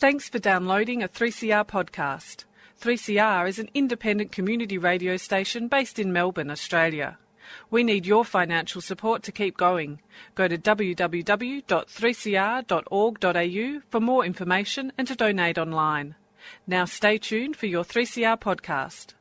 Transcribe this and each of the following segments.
Thanks for downloading a 3CR podcast. 3CR is an independent community radio station based in Melbourne, Australia. We need your financial support to keep going. Go to www.3cr.org.au for more information and to donate online. Now stay tuned for your 3CR podcast.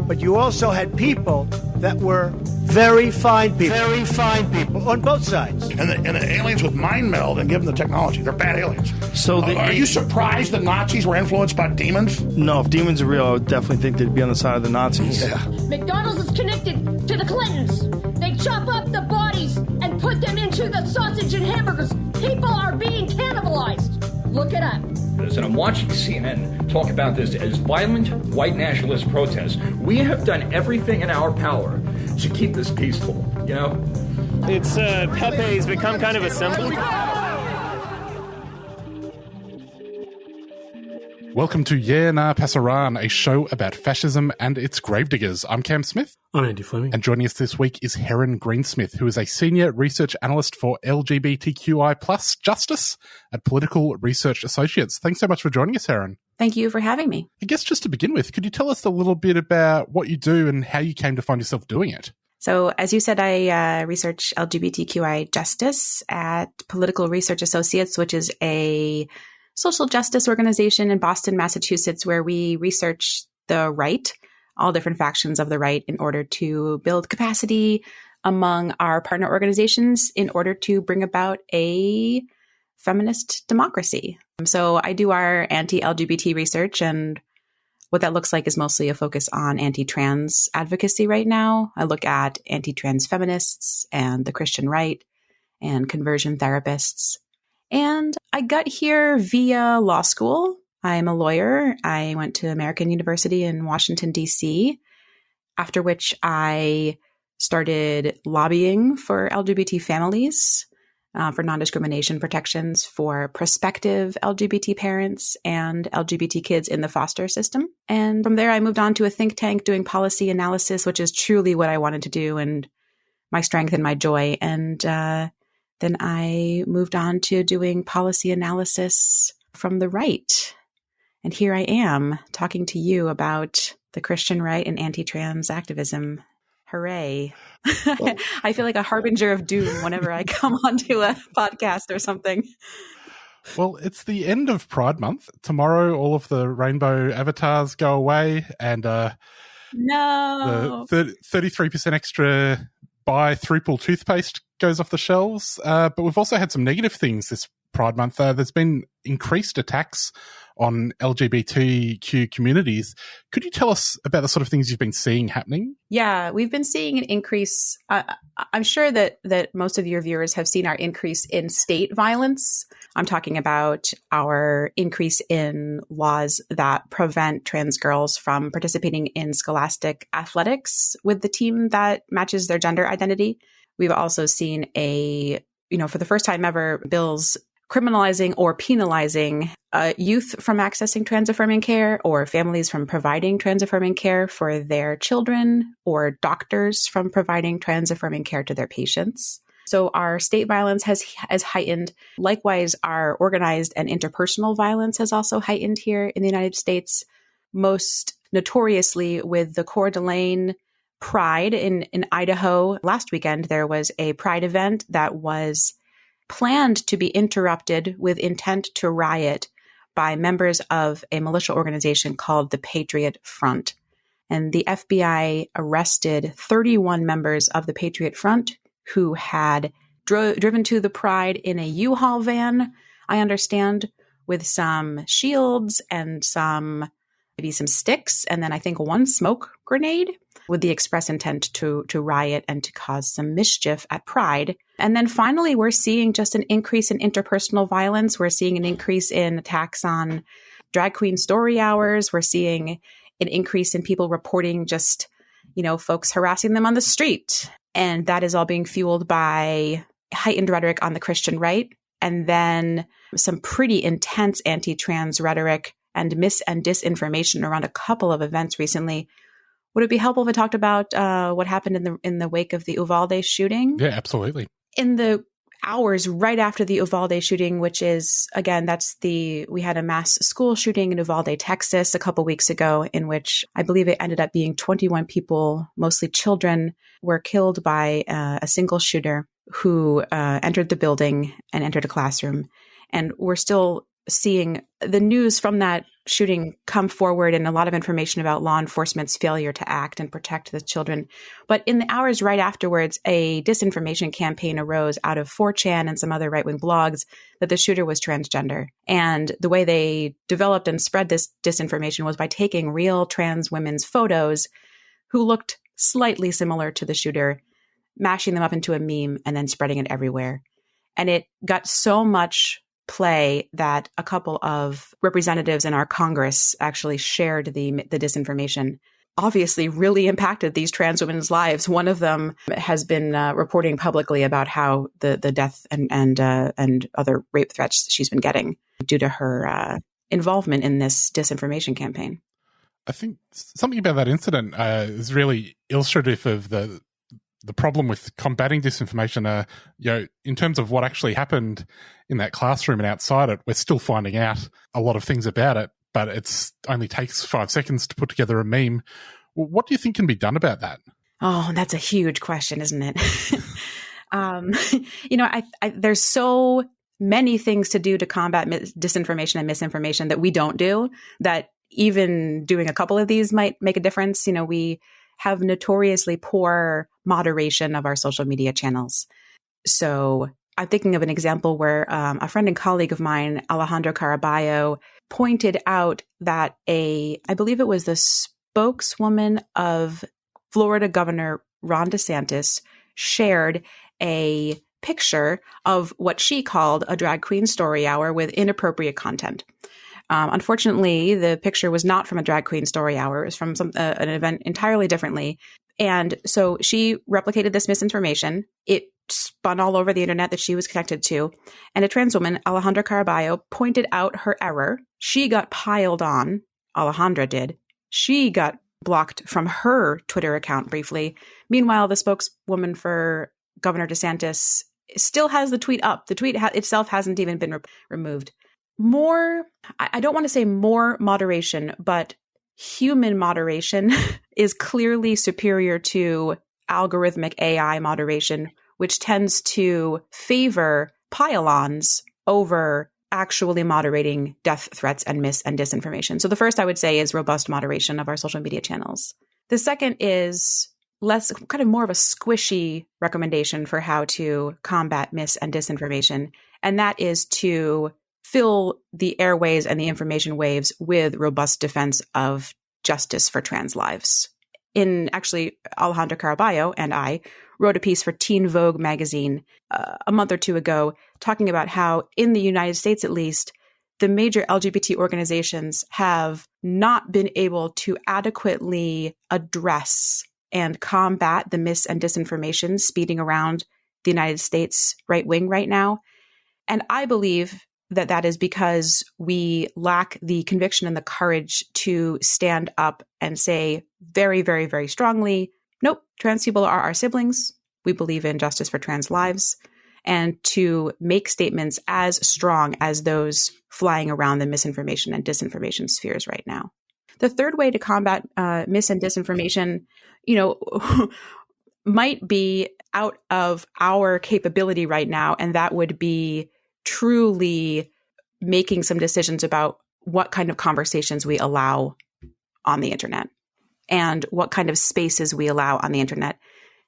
But you also had people that were very fine people on both sides. And the aliens with mind meld and give them the technology. They're bad aliens. So are you surprised the Nazis were influenced by demons? No, if demons are real, I would definitely think they'd be on the side of the Nazis. Yeah. McDonald's is connected to the Clintons. They chop up the bodies and put them into the sausage and hamburgers. People are being cannibalized. Look it up. And I'm watching CNN talk about this as violent white nationalist protests. We have done everything in our power to keep this peaceful, you know? It's Pepe's become kind of a symbol. Welcome to Yeah Nah Pasaran, a show about fascism and its gravediggers. I'm Cam Smith. I'm Andy Fleming. And joining us this week is Heron Greenesmith, who is a senior research analyst for LGBTQI plus justice at Political Research Associates. Thanks so much for joining us, Heron. Thank you for having me. I guess just to begin with, could you tell us a little bit about what you do and how you came to find yourself doing it? So, as you said, I research LGBTQI justice at Political Research Associates, which is a social justice organization in Boston, Massachusetts, where we research the right, all different factions of the right, in order to build capacity among our partner organizations in order to bring about a feminist democracy. So I do our anti-LGBT research, and what that looks like is mostly a focus on anti-trans advocacy right now. I look at anti-trans feminists and the Christian right and conversion therapists. And I got here via law school. I'm a lawyer. I went to American University in Washington, D.C., after which I started lobbying for LGBT families, for non-discrimination protections for prospective LGBT parents and LGBT kids in the foster system. And from there, I moved on to a think tank doing policy analysis, which is truly what I wanted to do and my strength and my joy. And then I moved on to doing policy analysis from the right. And here I am talking to you about the Christian right and anti-trans activism. Hooray. Well, I feel like a harbinger of doom whenever I come onto a podcast or something. Well, it's the end of Pride Month. Tomorrow, all of the rainbow avatars go away, and no, the 33% extra buy Thruple toothpaste goes off the shelves. But we've also had some negative things this Pride Month. There's been increased attacks on LGBTQ communities. Could you tell us about the sort of things you've been seeing happening? Yeah, we've been seeing an increase. I'm sure that most of your viewers have seen our increase in state violence. I'm talking about our increase in laws that prevent trans girls from participating in scholastic athletics with the team that matches their gender identity. We've also seen for the first time ever, bills criminalizing or penalizing youth from accessing trans-affirming care, or families from providing trans-affirming care for their children, or doctors from providing trans-affirming care to their patients. So our state violence has heightened. Likewise, our organized and interpersonal violence has also heightened here in the United States, most notoriously with the Coeur d'Alene Pride in Idaho. Last weekend, there was a Pride event that was planned to be interrupted with intent to riot by members of a militia organization called the Patriot Front. And the FBI arrested 31 members of the Patriot Front who had driven to the Pride in a U-Haul van, I understand, with some shields and maybe some sticks, and then I think one smoke grenade, with the express intent to riot and to cause some mischief at Pride. And then finally, we're seeing just an increase in interpersonal violence. We're seeing an increase in attacks on drag queen story hours. We're seeing an increase in people reporting just, folks harassing them on the street. And that is all being fueled by heightened rhetoric on the Christian right, and then some pretty intense anti-trans rhetoric and mis and disinformation around a couple of events recently. Would it be helpful if I talked about what happened in the wake of the Uvalde shooting? Yeah, absolutely. In the hours right after the Uvalde shooting, which is, again, we had a mass school shooting in Uvalde, Texas a couple weeks ago, in which I believe it ended up being 21 people, mostly children, were killed by a single shooter who entered the building and entered a classroom. And we're still seeing the news from that shooting come forward and a lot of information about law enforcement's failure to act and protect the children. But in the hours right afterwards, a disinformation campaign arose out of 4chan and some other right-wing blogs that the shooter was transgender. And the way they developed and spread this disinformation was by taking real trans women's photos who looked slightly similar to the shooter, mashing them up into a meme and then spreading it everywhere. And it got so much play that a couple of representatives in our Congress actually shared the disinformation. Obviously really impacted these trans women's lives. One of them has been reporting publicly about how the death and other rape threats she's been getting due to her involvement in this disinformation campaign. I think something about that incident is really illustrative of the problem with combating disinformation. In terms of what actually happened in that classroom and outside it, we're still finding out a lot of things about it, but it only takes 5 seconds to put together a meme. What do you think can be done about that? Oh, that's a huge question, isn't it? There's so many things to do to combat disinformation and misinformation that we don't do, that even doing a couple of these might make a difference. We have notoriously poor moderation of our social media channels. So I'm thinking of an example where a friend and colleague of mine, Alejandro Caraballo, pointed out that I believe it was the spokeswoman of Florida Governor Ron DeSantis, shared a picture of what she called a drag queen story hour with inappropriate content. Unfortunately, the picture was not from a drag queen story hour. It was from an event entirely differently. And so she replicated this misinformation. It spun all over the internet that she was connected to. And a trans woman, Alejandra Caraballo, pointed out her error. She got piled on. Alejandra did. She got blocked from her Twitter account briefly. Meanwhile, the spokeswoman for Governor DeSantis still has the tweet up. The tweet itself hasn't even been removed. I don't want to say more moderation, but human moderation is clearly superior to algorithmic AI moderation, which tends to favor pile-ons over actually moderating death threats and and disinformation. So the first I would say is robust moderation of our social media channels. The second is more of a squishy recommendation for how to combat mis and disinformation. And that is to fill the airways and the information waves with robust defense of justice for trans lives. Actually, Alejandra Caraballo and I wrote a piece for Teen Vogue magazine a month or two ago, talking about how in the United States, at least, the major LGBT organizations have not been able to adequately address and combat the mis and disinformation speeding around the United States right wing right now. And I believe that is because we lack the conviction and the courage to stand up and say very, very, very strongly, nope, trans people are our siblings. We believe in justice for trans lives. And to make statements as strong as those flying around the misinformation and disinformation spheres right now. The third way to combat mis and disinformation, might be out of our capability right now, and that would be truly making some decisions about what kind of conversations we allow on the internet and what kind of spaces we allow on the internet.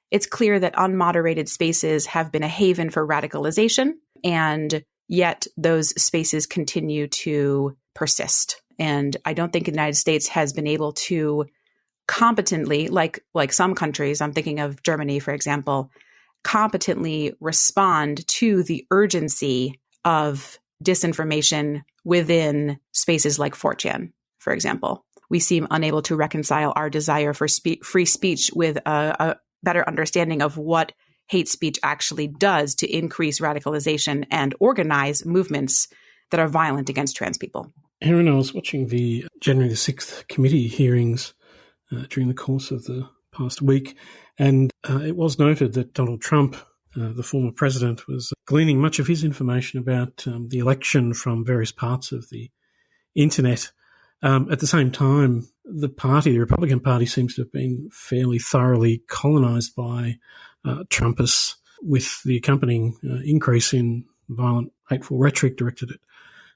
It's clear that unmoderated spaces have been a haven for radicalization, and yet those spaces continue to persist. And I don't think the United States has been able to competently, like some countries, I'm thinking of Germany, for example, competently respond to the urgency of disinformation within spaces like 4chan, for example. We seem unable to reconcile our desire for free speech with a better understanding of what hate speech actually does to increase radicalization and organize movements that are violent against trans people. Heron, I was watching the January the 6th committee hearings during the course of the past week, and it was noted that Donald Trump the former president, was gleaning much of his information about the election from various parts of the internet. At the same time, the Republican Party, seems to have been fairly thoroughly colonised by Trumpists, with the accompanying increase in violent, hateful rhetoric directed at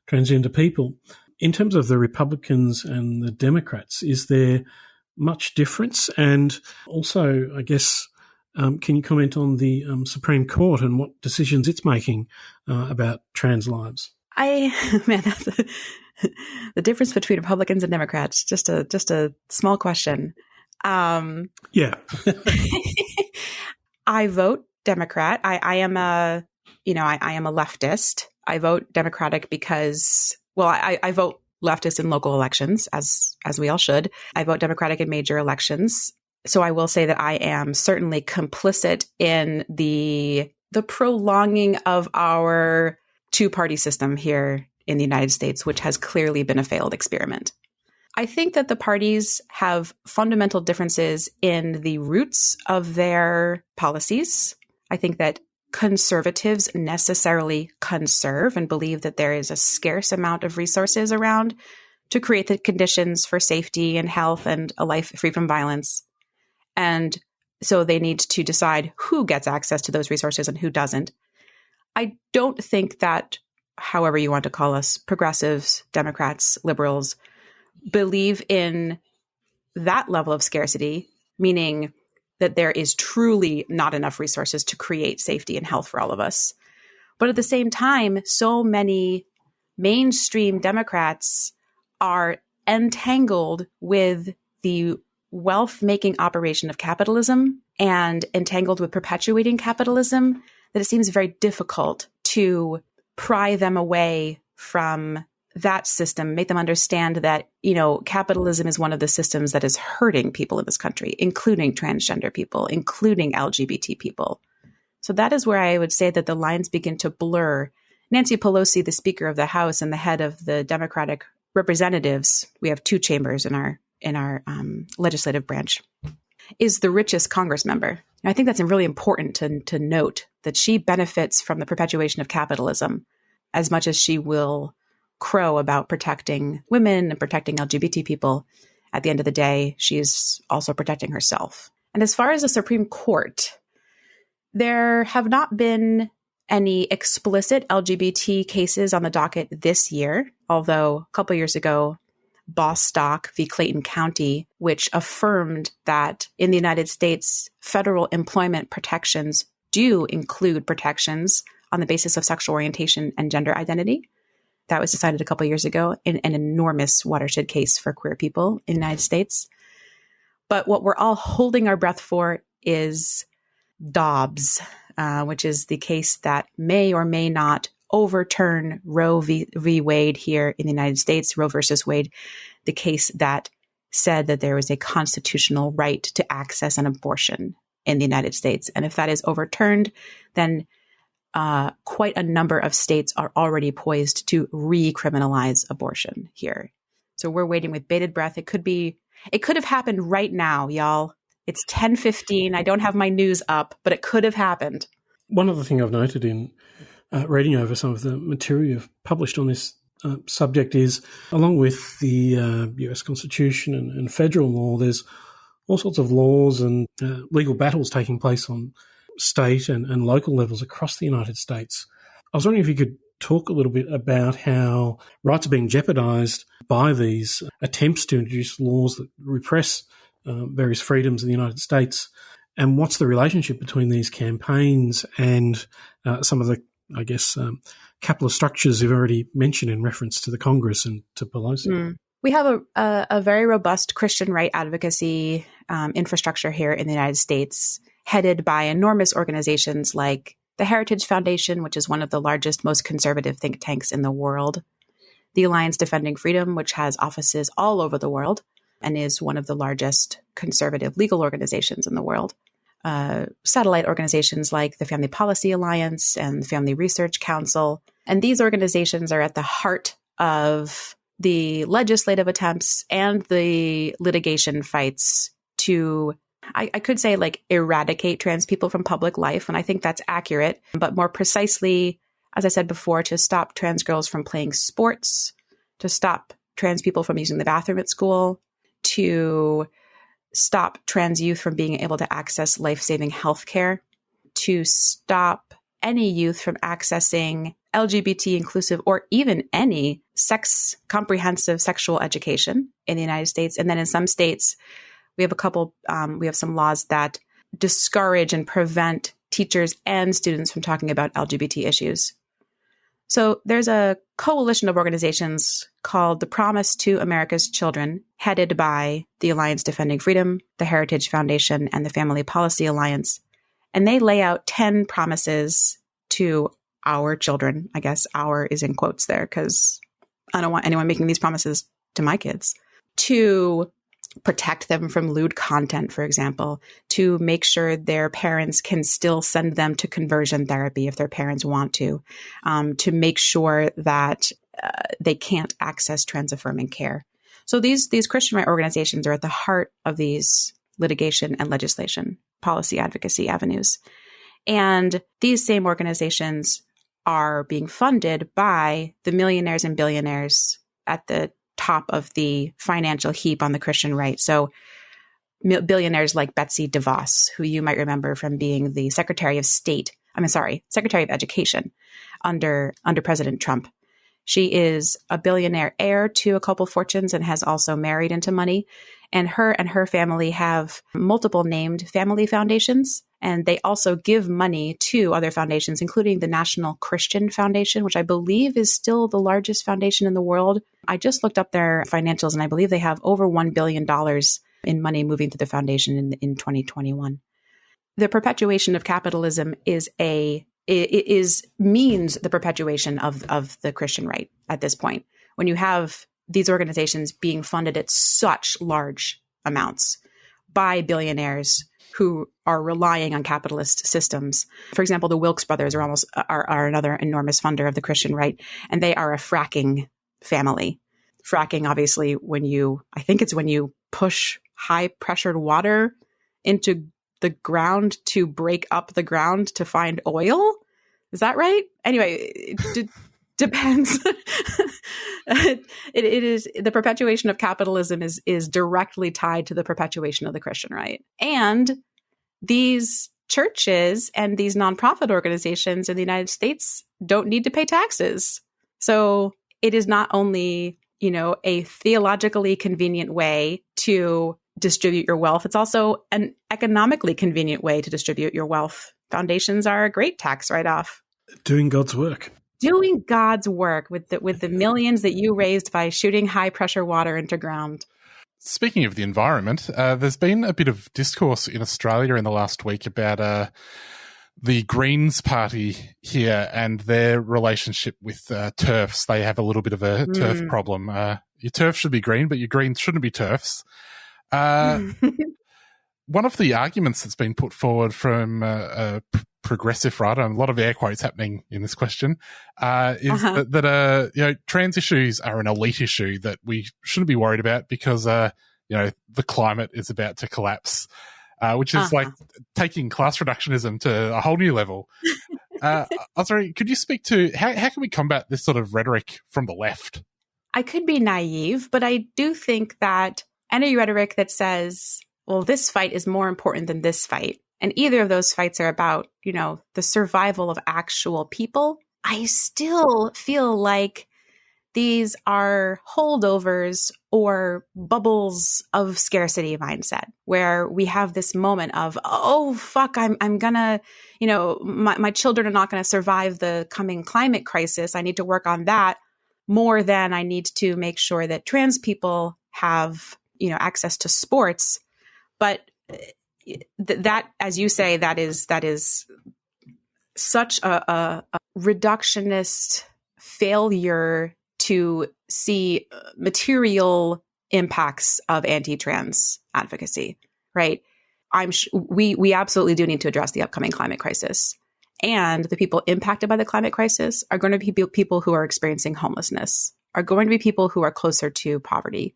transgender people. In terms of the Republicans and the Democrats, is there much difference? And also, I guess, can you comment on the Supreme Court and what decisions it's making about trans lives? The difference between Republicans and Democrats, just a small question. Yeah. I vote Democrat. I am a leftist. I vote Democratic because, I vote leftist in local elections, as we all should. I vote Democratic in major elections. So I will say that I am certainly complicit in the prolonging of our two-party system here in the United States, which has clearly been a failed experiment. I think that the parties have fundamental differences in the roots of their policies. I think that conservatives necessarily conserve and believe that there is a scarce amount of resources around to create the conditions for safety and health and a life free from violence. And so they need to decide who gets access to those resources and who doesn't. I don't think that, however you want to call us, progressives, Democrats, liberals, believe in that level of scarcity, meaning that there is truly not enough resources to create safety and health for all of us. But at the same time, so many mainstream Democrats are entangled with the wealth-making operation of capitalism and entangled with perpetuating capitalism that it seems very difficult to pry them away from that system, make them understand that, capitalism is one of the systems that is hurting people in this country, including transgender people, including LGBT people. So that is where I would say that the lines begin to blur. Nancy Pelosi, the Speaker of the House and the head of the Democratic representatives, we have two chambers in our legislative branch, is the richest Congress member. And I think that's really important to note that she benefits from the perpetuation of capitalism as much as she will crow about protecting women and protecting LGBT people. At the end of the day, she is also protecting herself. And as far as the Supreme Court, there have not been any explicit LGBT cases on the docket this year, although a couple years ago, Bostock v. Clayton County, which affirmed that in the United States, federal employment protections do include protections on the basis of sexual orientation and gender identity. That was decided a couple of years ago in an enormous watershed case for queer people in the United States. But what we're all holding our breath for is Dobbs, which is the case that may or may not overturn Roe v. Wade here in the United States, Roe versus Wade, the case that said that there was a constitutional right to access an abortion in the United States. And if that is overturned, then quite a number of states are already poised to recriminalize abortion here. So we're waiting with bated breath. It could have happened right now, y'all. It's 10:15. I don't have my news up, but it could have happened. One other thing I've noted in reading over some of the material you've published on this subject is, along with the US Constitution and federal law, there's all sorts of laws and legal battles taking place on state and local levels across the United States. I was wondering if you could talk a little bit about how rights are being jeopardized by these attempts to introduce laws that repress various freedoms in the United States, and what's the relationship between these campaigns and some of the, I guess, capitalist structures you've already mentioned in reference to the Congress and to Pelosi. We have a very robust Christian right advocacy infrastructure here in the United States, headed by enormous organizations like the Heritage Foundation, which is one of the largest, most conservative think tanks in the world, the Alliance Defending Freedom, which has offices all over the world and is one of the largest conservative legal organizations in the world, satellite organizations like the Family Policy Alliance and the Family Research Council. And these organizations are at the heart of the legislative attempts and the litigation fights to I could say like eradicate trans people from public life, and I think that's accurate. But more precisely, as I said before, to stop trans girls from playing sports, to stop trans people from using the bathroom at school, to stop trans youth from being able to access life-saving healthcare, to stop any youth from accessing LGBT inclusive or even any comprehensive sexual education in the United States. And then in some states, we have some laws that discourage and prevent teachers and students from talking about LGBT issues. So there's a coalition of organizations called the Promise to America's Children, headed by the Alliance Defending Freedom, the Heritage Foundation, and the Family Policy Alliance. And they lay out 10 promises to our children. I guess "our" is in quotes there because I don't want anyone making these promises to my kids. To protect them from lewd content, for example, to make sure their parents can still send them to conversion therapy if their parents want to make sure that they can't access trans-affirming care. So these Christian right organizations are at the heart of these litigation and legislation, policy advocacy avenues. And these same organizations are being funded by the millionaires and billionaires at the top of the financial heap on the Christian right. So billionaires like Betsy DeVos, who you might remember from being the Secretary of Education under President Trump. She is a billionaire heir to a couple fortunes and has also married into money. And her family have multiple named family foundations. And they also give money to other foundations, including the National Christian Foundation, which I believe is still the largest foundation in the world. I just looked up their financials, and I believe they have over $1 billion in money moving through the foundation in 2021. The perpetuation of capitalism means the perpetuation of the Christian right at this point. When you have these organizations being funded at such large amounts by billionaires who are relying on capitalist systems. For example, the Wilkes brothers are another enormous funder of the Christian right, and they are a fracking family. Fracking, obviously, when you push high pressured water into the ground to break up the ground to find oil. Is that right? Anyway, it depends. It is the perpetuation of capitalism is directly tied to the perpetuation of the Christian right. And these churches and these nonprofit organizations in the United States don't need to pay taxes. So it is not only, a theologically convenient way to distribute your wealth, it's also an economically convenient way to distribute your wealth. Foundations are a great tax write-off. Doing God's work. Doing God's work with the millions that you raised by shooting high pressure water into ground. Speaking of the environment, there's been a bit of discourse in Australia in the last week about the Greens party here and their relationship with TERFs. They have a little bit of a TERF problem. Your TERF should be green, but your Greens shouldn't be TERFs. One of the arguments that's been put forward from a progressive writer, and a lot of air quotes happening in this question, is that trans issues are an elite issue that we shouldn't be worried about because the climate is about to collapse, which is like taking class reductionism to a whole new level. I was wondering, could you speak to how can we combat this sort of rhetoric from the left? I could be naive, but I do think that any rhetoric that says, well, this fight is more important than this fight, and either of those fights are about, the survival of actual people, I still feel like these are holdovers or bubbles of scarcity mindset, where we have this moment of, oh, fuck, I'm gonna, my children are not going to survive the coming climate crisis. I need to work on that more than I need to make sure that trans people have, access to sports. But that, as you say, that is such a reductionist failure to see material impacts of anti-trans advocacy, right? We absolutely do need to address the upcoming climate crisis. And the people impacted by the climate crisis are going to be people who are experiencing homelessness, are going to be people who are closer to poverty,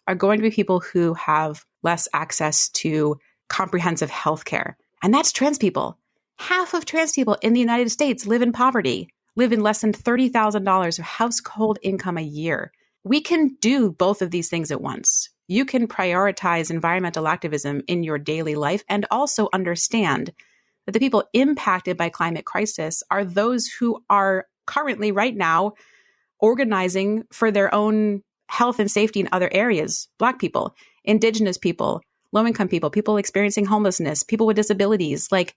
are going to be people who have less access to comprehensive health care. And that's trans people. Half of trans people in the United States live in poverty, live in less than $30,000 of household income a year. We can do both of these things at once. You can prioritize environmental activism in your daily life and also understand that the people impacted by climate crisis are those who are currently right now organizing for their own health and safety in other areas. Black people, Indigenous people, low-income people, people experiencing homelessness, people with disabilities. Like,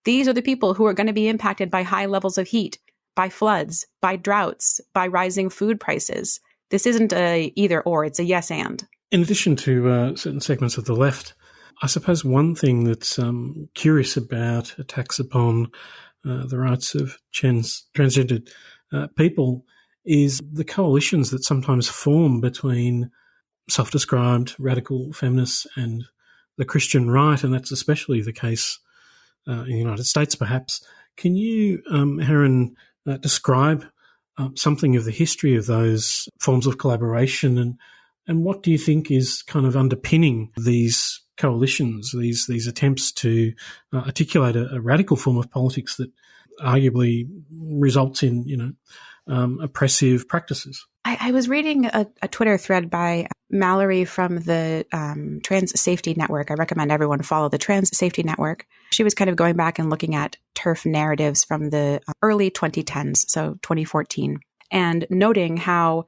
these are the people who are going to be impacted by high levels of heat, by floods, by droughts, by rising food prices. This isn't a either or, it's a yes and. In addition to certain segments of the left, I suppose one thing that's curious about attacks upon the rights of transgendered people is the coalitions that sometimes form between self-described radical feminists and the Christian right, and that's especially the case in the United States, perhaps. Can you, Heron, describe something of the history of those forms of collaboration, and what do you think is kind of underpinning these coalitions, these attempts to articulate a radical form of politics that arguably results in, oppressive practices? I was reading a Twitter thread by Mallory from the Trans Safety Network. I recommend everyone follow the Trans Safety Network. She was kind of going back and looking at TERF narratives from the early 2010s, so 2014, and noting how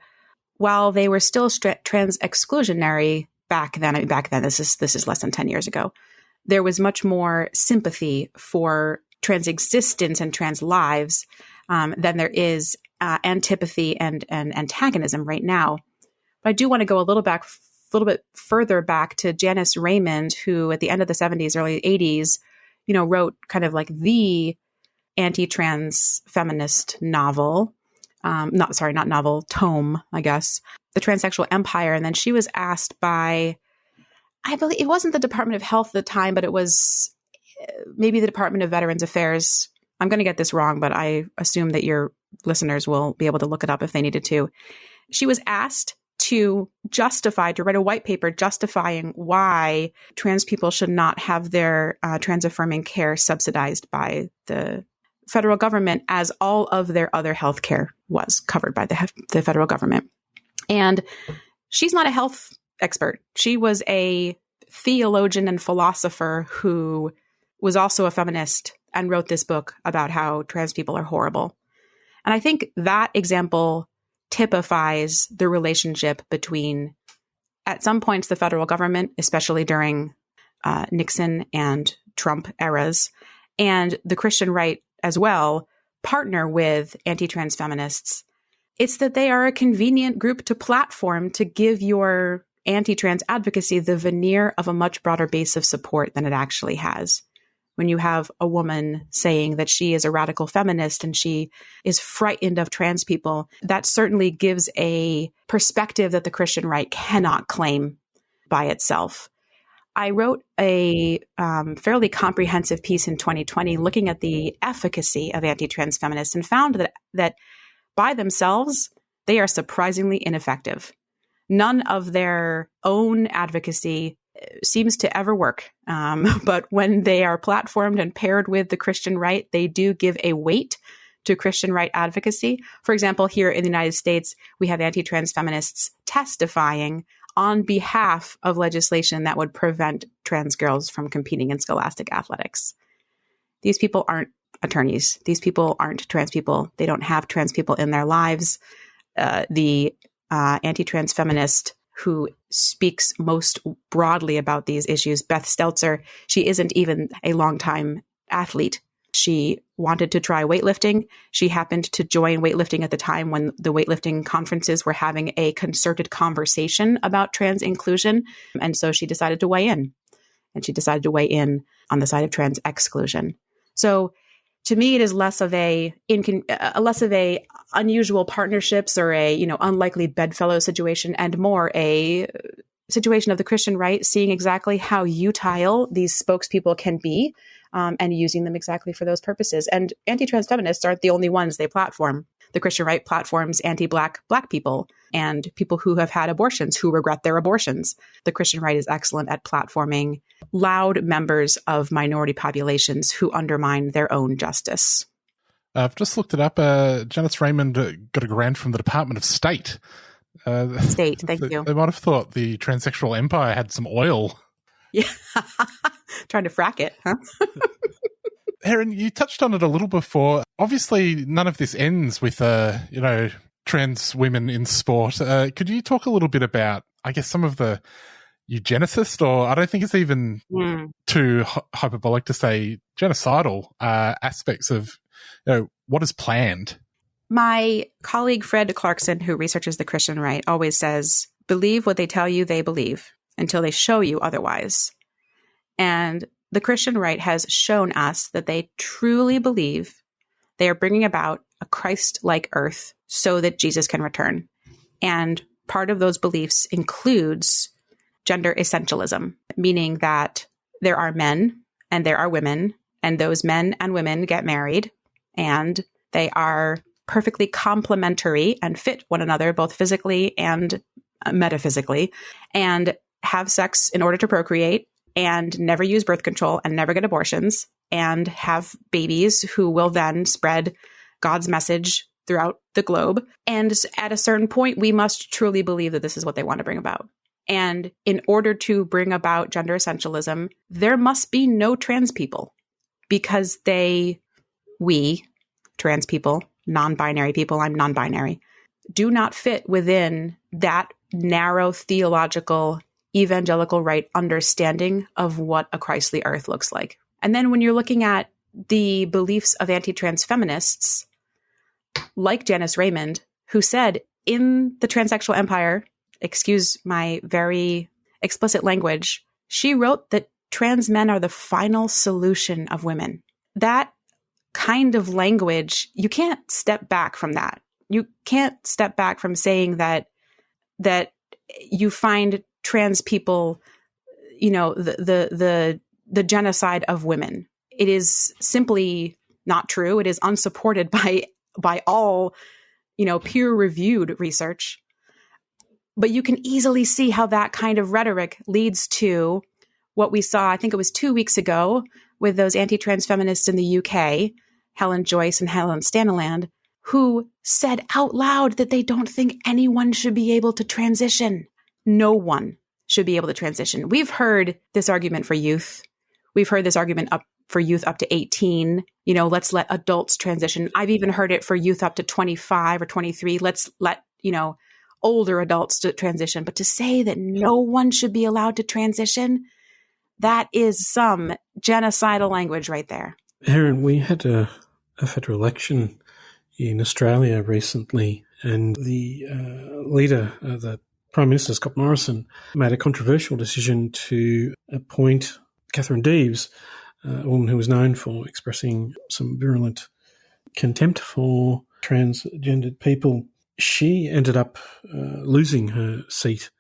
while they were still trans exclusionary back then, this is less than 10 years ago, there was much more sympathy for trans existence and trans lives than there is antipathy and antagonism right now. But I do want to go a little bit further back to Janice Raymond, who at the end of the 70s, early 80s, wrote kind of like the anti-trans feminist novel. Not novel, tome, I guess, The Transsexual Empire. And then she was asked by, I believe it wasn't the Department of Health at the time, but it was maybe the Department of Veterans Affairs. I'm going to get this wrong, but I assume that your listeners will be able to look it up if they needed to. She was asked to write a white paper justifying why trans people should not have their trans-affirming care subsidized by the federal government, as all of their other health care was covered by the federal government. And she's not a health expert. She was a theologian and philosopher who was also a feminist and wrote this book about how trans people are horrible. And I think that example typifies the relationship between, at some points, the federal government, especially during Nixon and Trump eras, and the Christian right as well, partner with anti-trans feminists. It's that they are a convenient group to platform to give your anti-trans advocacy the veneer of a much broader base of support than it actually has. When you have a woman saying that she is a radical feminist and she is frightened of trans people, that certainly gives a perspective that the Christian right cannot claim by itself. I wrote a fairly comprehensive piece in 2020 looking at the efficacy of anti-trans feminists and found that by themselves, they are surprisingly ineffective. None of their own advocacy seems to ever work. But when they are platformed and paired with the Christian right, they do give a weight to Christian right advocacy. For example, here in the United States, we have anti-trans feminists testifying on behalf of legislation that would prevent trans girls from competing in scholastic athletics. These people aren't attorneys. These people aren't trans people. They don't have trans people in their lives. The anti-trans feminist who speaks most broadly about these issues, Beth Stelzer, she isn't even a longtime athlete. She wanted to try weightlifting. She happened to join weightlifting at the time when the weightlifting conferences were having a concerted conversation about trans inclusion. And so she decided to weigh in. And she decided to weigh in on the side of trans exclusion. So to me, it is less of a unusual partnerships or a unlikely bedfellow situation, and more a situation of the Christian right seeing exactly how utile these spokespeople can be, and using them exactly for those purposes. And anti-trans feminists aren't the only ones they platform. The Christian right platforms anti-Black people and people who have had abortions who regret their abortions. The Christian right is excellent at platforming loud members of minority populations who undermine their own justice. I've just looked it up. Janice Raymond got a grant from the Department of State. State, thank you. They might have thought the transsexual empire had some oil. Yeah, trying to frack it, huh? Heron, you touched on it a little before. Obviously, none of this ends with, trans women in sport. Could you talk a little bit about, I guess, some of the eugenicist, or I don't think it's even too hyperbolic to say genocidal aspects of, what is planned? My colleague Fred Clarkson, who researches the Christian right, always says, believe what they tell you they believe until they show you otherwise. And the Christian right has shown us that they truly believe they are bringing about a Christ-like earth so that Jesus can return. And part of those beliefs includes gender essentialism, meaning that there are men and there are women, and those men and women get married, and they are perfectly complementary and fit one another, both physically and metaphysically, and have sex in order to procreate, and never use birth control and never get abortions, and have babies who will then spread God's message throughout the globe. And at a certain point, we must truly believe that this is what they want to bring about. And in order to bring about gender essentialism, there must be no trans people, because we, trans people, non-binary people, I'm non-binary, do not fit within that narrow theological evangelical right understanding of what a Christly earth looks like. And then when you're looking at the beliefs of anti-trans feminists, like Janice Raymond, who said in the transsexual empire, excuse my very explicit language, she wrote that trans men are the final solution of women. That kind of language, you can't step back from that. You can't step back from saying that you find trans people, the genocide of women. It is simply not true. It is unsupported by all, peer-reviewed research. But you can easily see how that kind of rhetoric leads to what we saw, I think it was 2 weeks ago, with those anti-trans feminists in the UK, Helen Joyce and Helen Staniland, who said out loud that they don't think anyone should be able to transition. No one should be able to transition. We've heard this argument for youth. We've heard this argument for youth up to 18. Let's let adults transition. I've even heard it for youth up to 25 or 23. Let's let, older adults to transition. But to say that no one should be allowed to transition, that is some genocidal language right there. Heron, we had a federal election in Australia recently, and the leader, the Prime Minister, Scott Morrison, made a controversial decision to appoint Catherine Deves, a woman who was known for expressing some virulent contempt for transgendered people. She ended up losing her seat,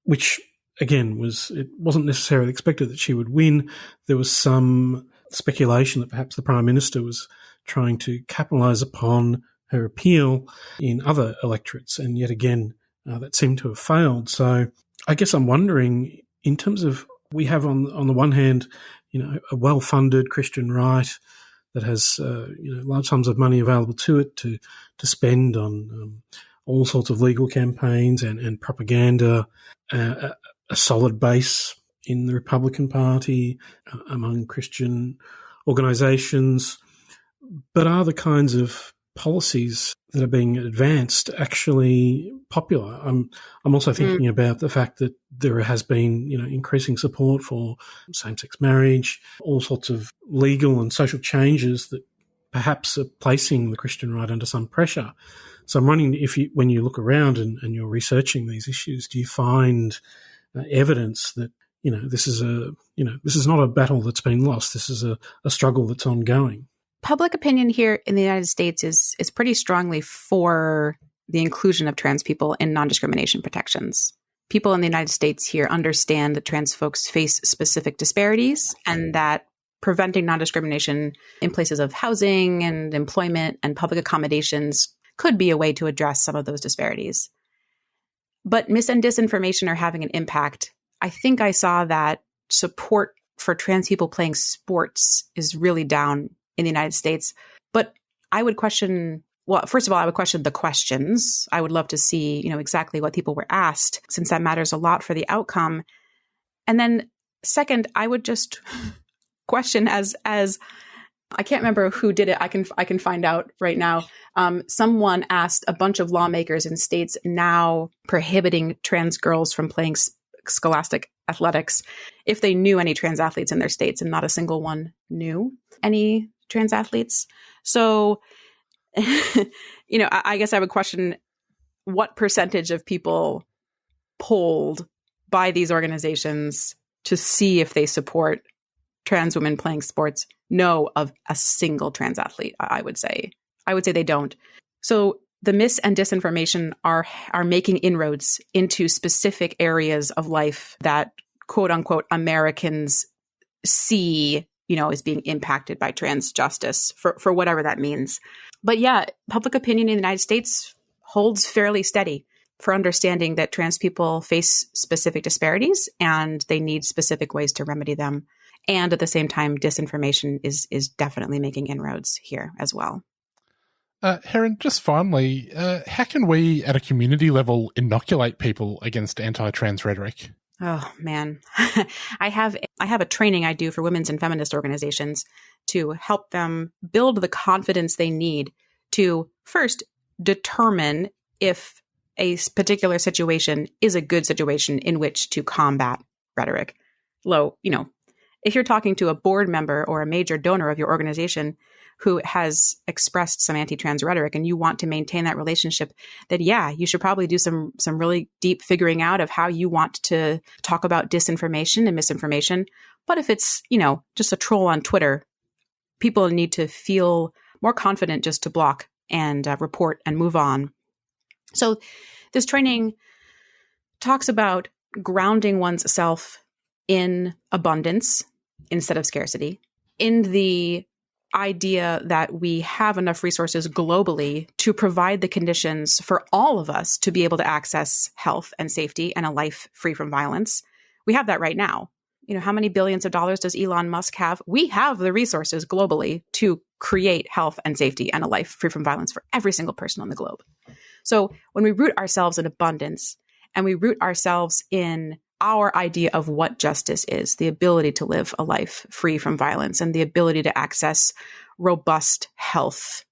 which, again, it wasn't necessarily expected that she would win. There was some speculation that perhaps the Prime Minister was trying to capitalise upon her appeal in other electorates, and yet again, that seemed to have failed. So I guess I'm wondering, in terms of, we have on the one hand, a well-funded Christian right that has large sums of money available to it to spend on all sorts of legal campaigns and propaganda, a solid base in the Republican Party among Christian organisations. But are the kinds of policies that are being advanced actually popular? I'm also thinking about the fact that there has been, increasing support for same-sex marriage, all sorts of legal and social changes that perhaps are placing the Christian right under some pressure. So I'm wondering if when you look around and you're researching these issues, do you find evidence that, this is not a battle that's been lost. This is a struggle that's ongoing? Public opinion here in the United States is pretty strongly for the inclusion of trans people in non-discrimination protections. People in the United States here understand that trans folks face specific disparities, and that preventing non-discrimination in places of housing and employment and public accommodations could be a way to address some of those disparities. But mis and disinformation are having an impact. I think I saw that support for trans people playing sports is really down in the United States. But I would question, well, first of all, I would question the questions. I would love to see, exactly what people were asked, since that matters a lot for the outcome. And then second, I would just question as I can't remember who did it. I can find out right now. Someone asked a bunch of lawmakers in states now prohibiting trans girls from playing scholastic athletics if they knew any trans athletes in their states, and not a single one knew any trans athletes. So, I guess I would question what percentage of people polled by these organizations to see if they support trans women playing sports know of a single trans athlete. I would say they don't. So the mis and disinformation are making inroads into specific areas of life that quote unquote Americans see, as being impacted by trans justice for whatever that means. But yeah, public opinion in the United States holds fairly steady for understanding that trans people face specific disparities and they need specific ways to remedy them. And at the same time, disinformation is definitely making inroads here as well. Heron, just finally, how can we at a community level inoculate people against anti-trans rhetoric? Oh, man. I have a training I do for women's and feminist organizations to help them build the confidence they need to first determine if a particular situation is a good situation in which to combat rhetoric. If you're talking to a board member or a major donor of your organization who has expressed some anti-trans rhetoric and you want to maintain that relationship, then yeah, you should probably do some really deep figuring out of how you want to talk about disinformation and misinformation. But if it's, just a troll on Twitter, people need to feel more confident just to block and report and move on. So this training talks about grounding one's self in abundance instead of scarcity, in the idea that we have enough resources globally to provide the conditions for all of us to be able to access health and safety and a life free from violence. We have that right now. How many billions of dollars does Elon Musk have? We have the resources globally to create health and safety and a life free from violence for every single person on the globe. So when we root ourselves in abundance and we root ourselves in our idea of what justice is, the ability to live a life free from violence and the ability to access robust health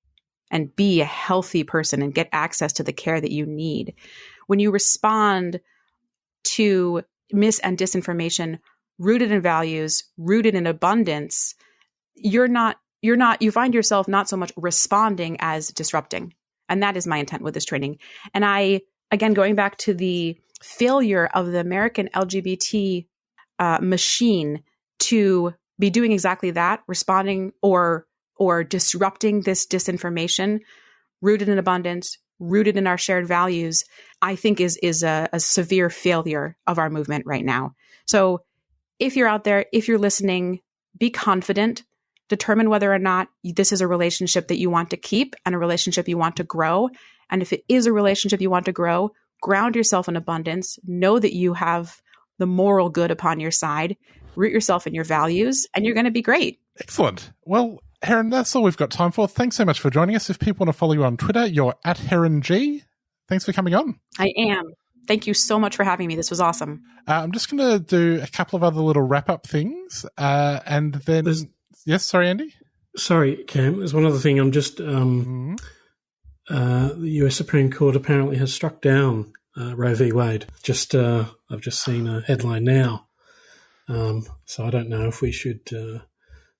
and be a healthy person and get access to the care that you need. When you respond to mis and disinformation rooted in values, rooted in abundance, you find yourself not so much responding as disrupting. And that is my intent with this training. And again, going back to the failure of the American LGBT machine to be doing exactly that, responding or disrupting this disinformation rooted in abundance, rooted in our shared values, I think is a severe failure of our movement right now. So if you're out there, if you're listening, be confident, determine whether or not this is a relationship that you want to keep and a relationship you want to grow. And if it is a relationship you want to grow, ground yourself in abundance, know that you have the moral good upon your side, root yourself in your values, and you're going to be great. Excellent. Well, Heron, that's all we've got time for. Thanks so much for joining us. If people want to follow you on Twitter, you're at HeronG. Thanks for coming on. I am. Thank you so much for having me. This was awesome. I'm just going to do a couple of other little wrap-up things. And then... Yes, sorry, Andy? Sorry, Cam. There's one other thing. I'm just... the US Supreme Court apparently has struck down Roe v. Wade. I've just seen a headline now. So I don't know if we should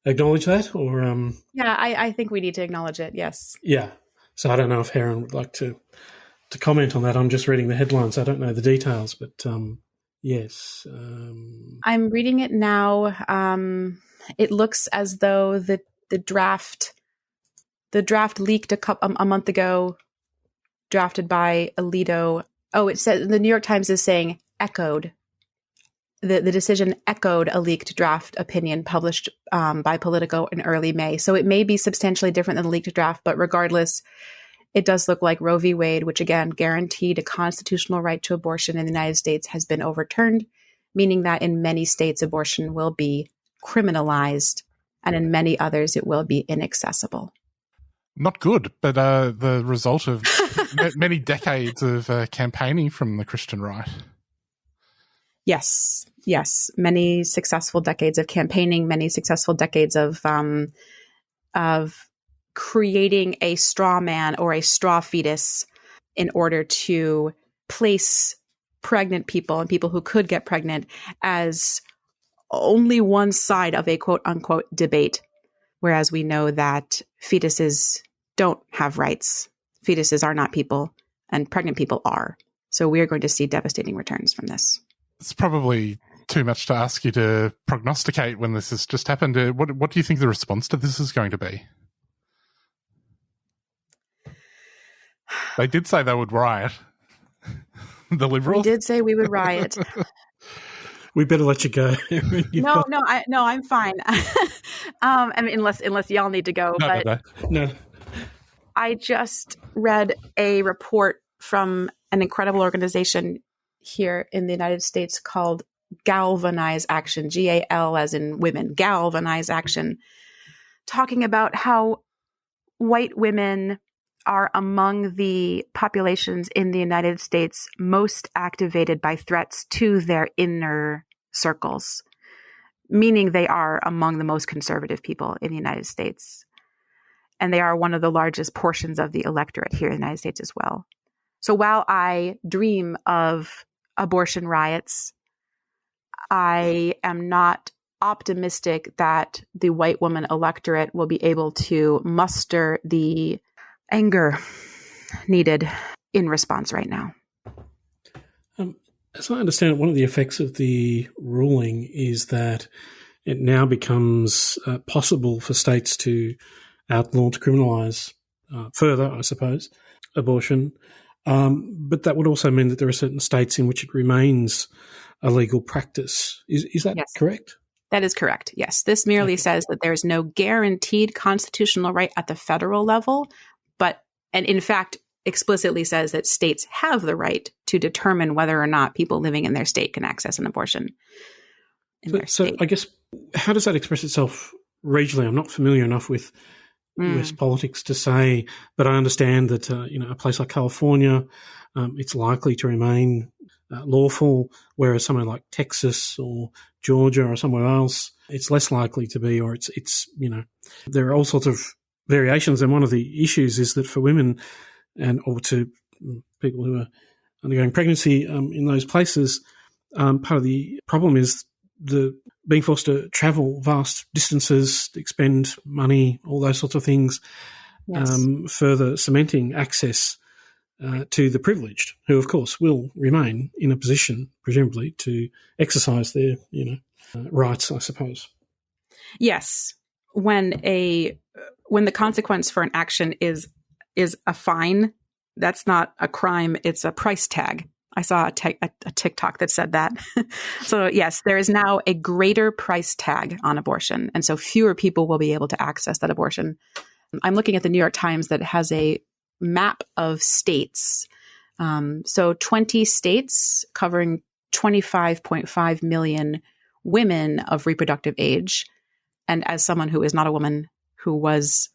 acknowledge that or... Yeah, I think we need to acknowledge it, yes. Yeah. So I don't know if Heron would like to comment on that. I'm just reading the headlines. I don't know the details, but yes. I'm reading it now. It looks as though the draft leaked a month ago, drafted by Alito. Oh, it said the New York Times is saying echoed. The decision echoed a leaked draft opinion published by Politico in early May. So it may be substantially different than the leaked draft, but regardless, it does look like Roe v. Wade, which again guaranteed a constitutional right to abortion in the United States, has been overturned, meaning that in many states abortion will be criminalized, and in many others it will be inaccessible. Not good, but the result of many decades of campaigning from the Christian right. Yes. Many successful decades of campaigning, many successful decades of creating a straw man or a straw fetus in order to place pregnant people and people who could get pregnant as only one side of a quote unquote debate. Whereas we know that fetuses don't have rights. Fetuses are not people, and pregnant people are. So we are going to see devastating returns from this. It's probably too much to ask you to prognosticate when this has just happened. What do you think the response to this is going to be? They did say they would riot. The Liberals? We did say we would riot. We better let you go. I'm fine. I mean, unless y'all need to go. No. I just read a report from an incredible organization here in the United States called Galvanize Action, GAL as in women, Galvanize Action, talking about how white women are among the populations in the United States most activated by threats to their inner circles, meaning they are among the most conservative people in the United States. And they are one of the largest portions of the electorate here in the United States as well. So while I dream of abortion riots, I am not optimistic that the white woman electorate will be able to muster the anger needed in response right now. As I understand it, one of the effects of the ruling is that it now becomes possible for states to outlaw, to criminalise further, I suppose, abortion. But that would also mean that there are certain states in which it remains a legal practice. Is that correct? That is correct, yes. This merely says that there is no guaranteed constitutional right at the federal level, and in fact explicitly says that states have the right to determine whether or not people living in their state can access an abortion in their state. I guess, how does that express itself regionally? I'm not familiar enough with US politics to say, but I understand that a place like California, it's likely to remain lawful, whereas somewhere like Texas or Georgia or somewhere else, it's less likely to be, or it's there are all sorts of variations. And one of the issues is that for women or to people who are undergoing pregnancy in those places, part of the problem is the being forced to travel vast distances, expend money, all those sorts of things, further cementing access to the privileged, who of course will remain in a position, presumably, to exercise their rights, I suppose. Yes, when the consequence for an action is a fine, that's not a crime; it's a price tag. I saw a TikTok that said that. So yes, there is now a greater price tag on abortion, and so fewer people will be able to access that abortion. I'm looking at the New York Times that has a map of states. So 20 states covering 25.5 million women of reproductive age. And as someone who is not a woman who was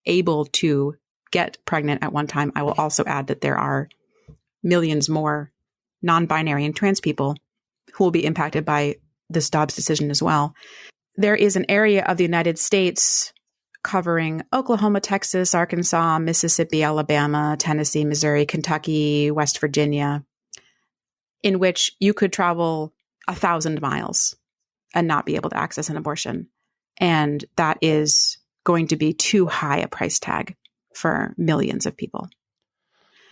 able to get pregnant at one time, I will also add that there are millions more non-binary and trans people who will be impacted by this Dobbs decision as well. There is an area of the United States covering Oklahoma, Texas, Arkansas, Mississippi, Alabama, Tennessee, Missouri, Kentucky, West Virginia, in which you could travel 1,000 miles and not be able to access an abortion. And that is going to be too high a price tag for millions of people.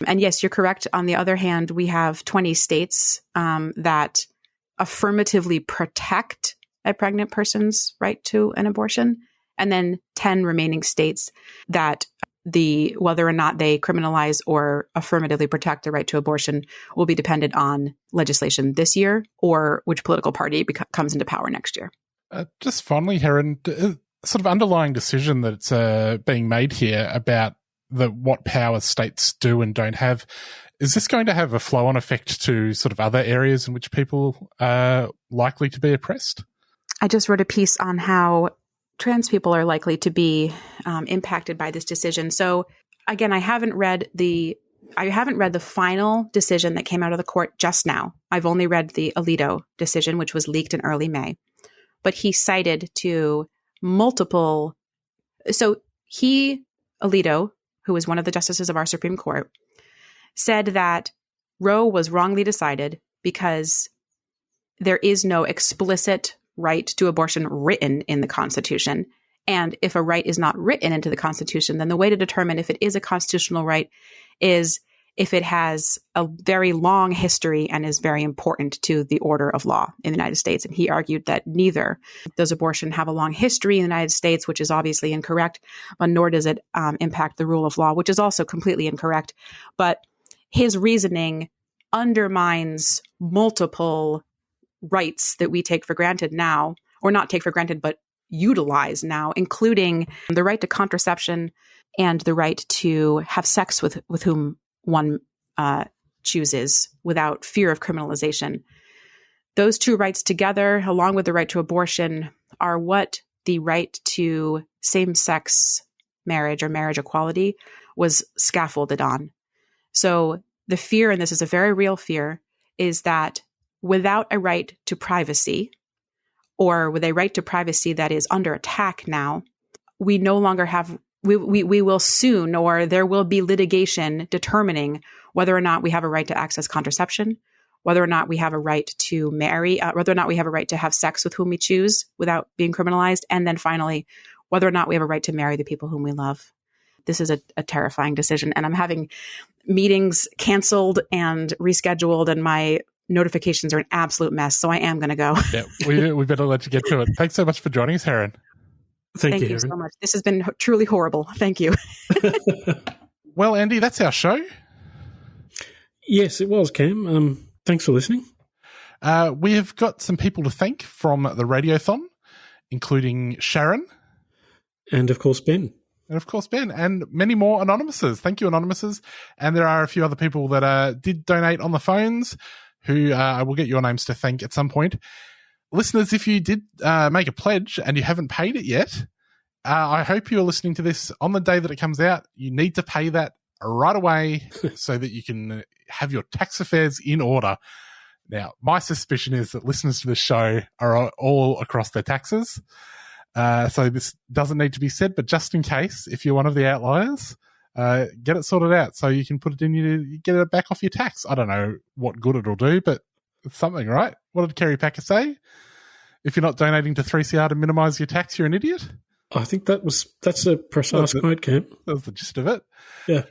And yes, you're correct. On the other hand, we have 20 states that affirmatively protect a pregnant person's right to an abortion, and then 10 remaining states that whether or not they criminalize or affirmatively protect the right to abortion will be dependent on legislation this year or which political party comes into power next year. Just finally, Heron, sort of underlying decision that's being made here about what powers states do and don't have. Is this going to have a flow-on effect to sort of other areas in which people are likely to be oppressed? I just wrote a piece on how trans people are likely to be impacted by this decision. So again, I haven't read the final decision that came out of the court just now. I've only read the Alito decision, which was leaked in early May. But he cited to multiple. So Alito, who was one of the justices of our Supreme Court, said that Roe was wrongly decided because there is no explicit right to abortion written in the Constitution. And if a right is not written into the Constitution, then the way to determine if it is a constitutional right is if it has a very long history and is very important to the order of law in the United States. And he argued that neither does abortion have a long history in the United States, which is obviously incorrect, but nor does it impact the rule of law, which is also completely incorrect. But his reasoning undermines multiple rights that we take for granted now, or not take for granted, but utilize now, including the right to contraception and the right to have sex with whom one chooses without fear of criminalization. Those two rights together, along with the right to abortion, are what the right to same-sex marriage or marriage equality was scaffolded on. So the fear, and this is a very real fear, is that without a right to privacy, or with a right to privacy that is under attack now, we no longer have, we will soon, or there will be litigation determining whether or not we have a right to access contraception, whether or not we have a right to marry, whether or not we have a right to have sex with whom we choose without being criminalized, and then finally, whether or not we have a right to marry the people whom we love. This is a terrifying decision, and I'm having meetings canceled and rescheduled, and my notifications are an absolute mess, so I am going to go. Yeah, we better let you get to it. Thanks so much for joining us, Heron. Thank you so much. This has been truly horrible. Thank you. Well, Andy, that's our show. Yes, it was, Cam. Thanks for listening. We have got some people to thank from the Radiothon, including Sharon. And, of course, Ben. And many more anonymouses. Thank you, anonymouses. And there are a few other people that did donate on the phones who I will get your names to thank at some point. Listeners, if you did make a pledge and you haven't paid it yet, I hope you're listening to this on the day that it comes out. You need to pay that right away so that you can have your tax affairs in order. Now, my suspicion is that listeners to this show are all across their taxes. So this doesn't need to be said, but just in case, if you're one of the outliers, get it sorted out so you can put it in, you get it back off your tax. I don't know what good it'll do, but it's something, right? What did Kerry Packer say? If you're not donating to 3CR to minimise your tax, you're an idiot. I think that's a precise quote, Cam. That was the gist of it. Yeah.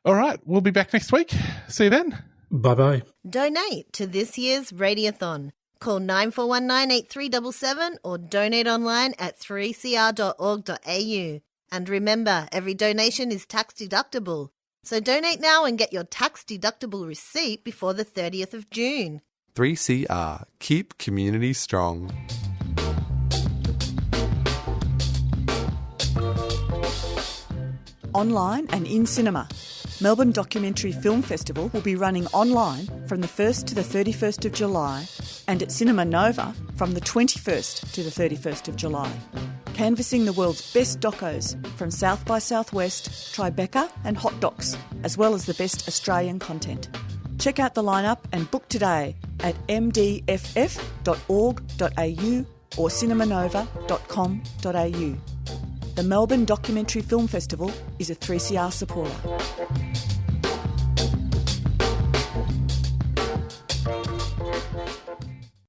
All right, we'll be back next week. See you then. Bye-bye. Donate to this year's Radiothon. Call 94198377 or donate online at 3cr.org.au. And remember, every donation is tax deductible. So donate now and get your tax deductible receipt before the 30th of June. 3CR. Keep community strong. Online and in cinema. Melbourne Documentary Film Festival will be running online from the 1st to the 31st of July and at Cinema Nova from the 21st to the 31st of July. Canvassing the world's best docos from South by Southwest, Tribeca and Hot Docs, as well as the best Australian content. Check out the lineup and book today at mdff.org.au or cinemanova.com.au. The Melbourne Documentary Film Festival is a 3CR supporter.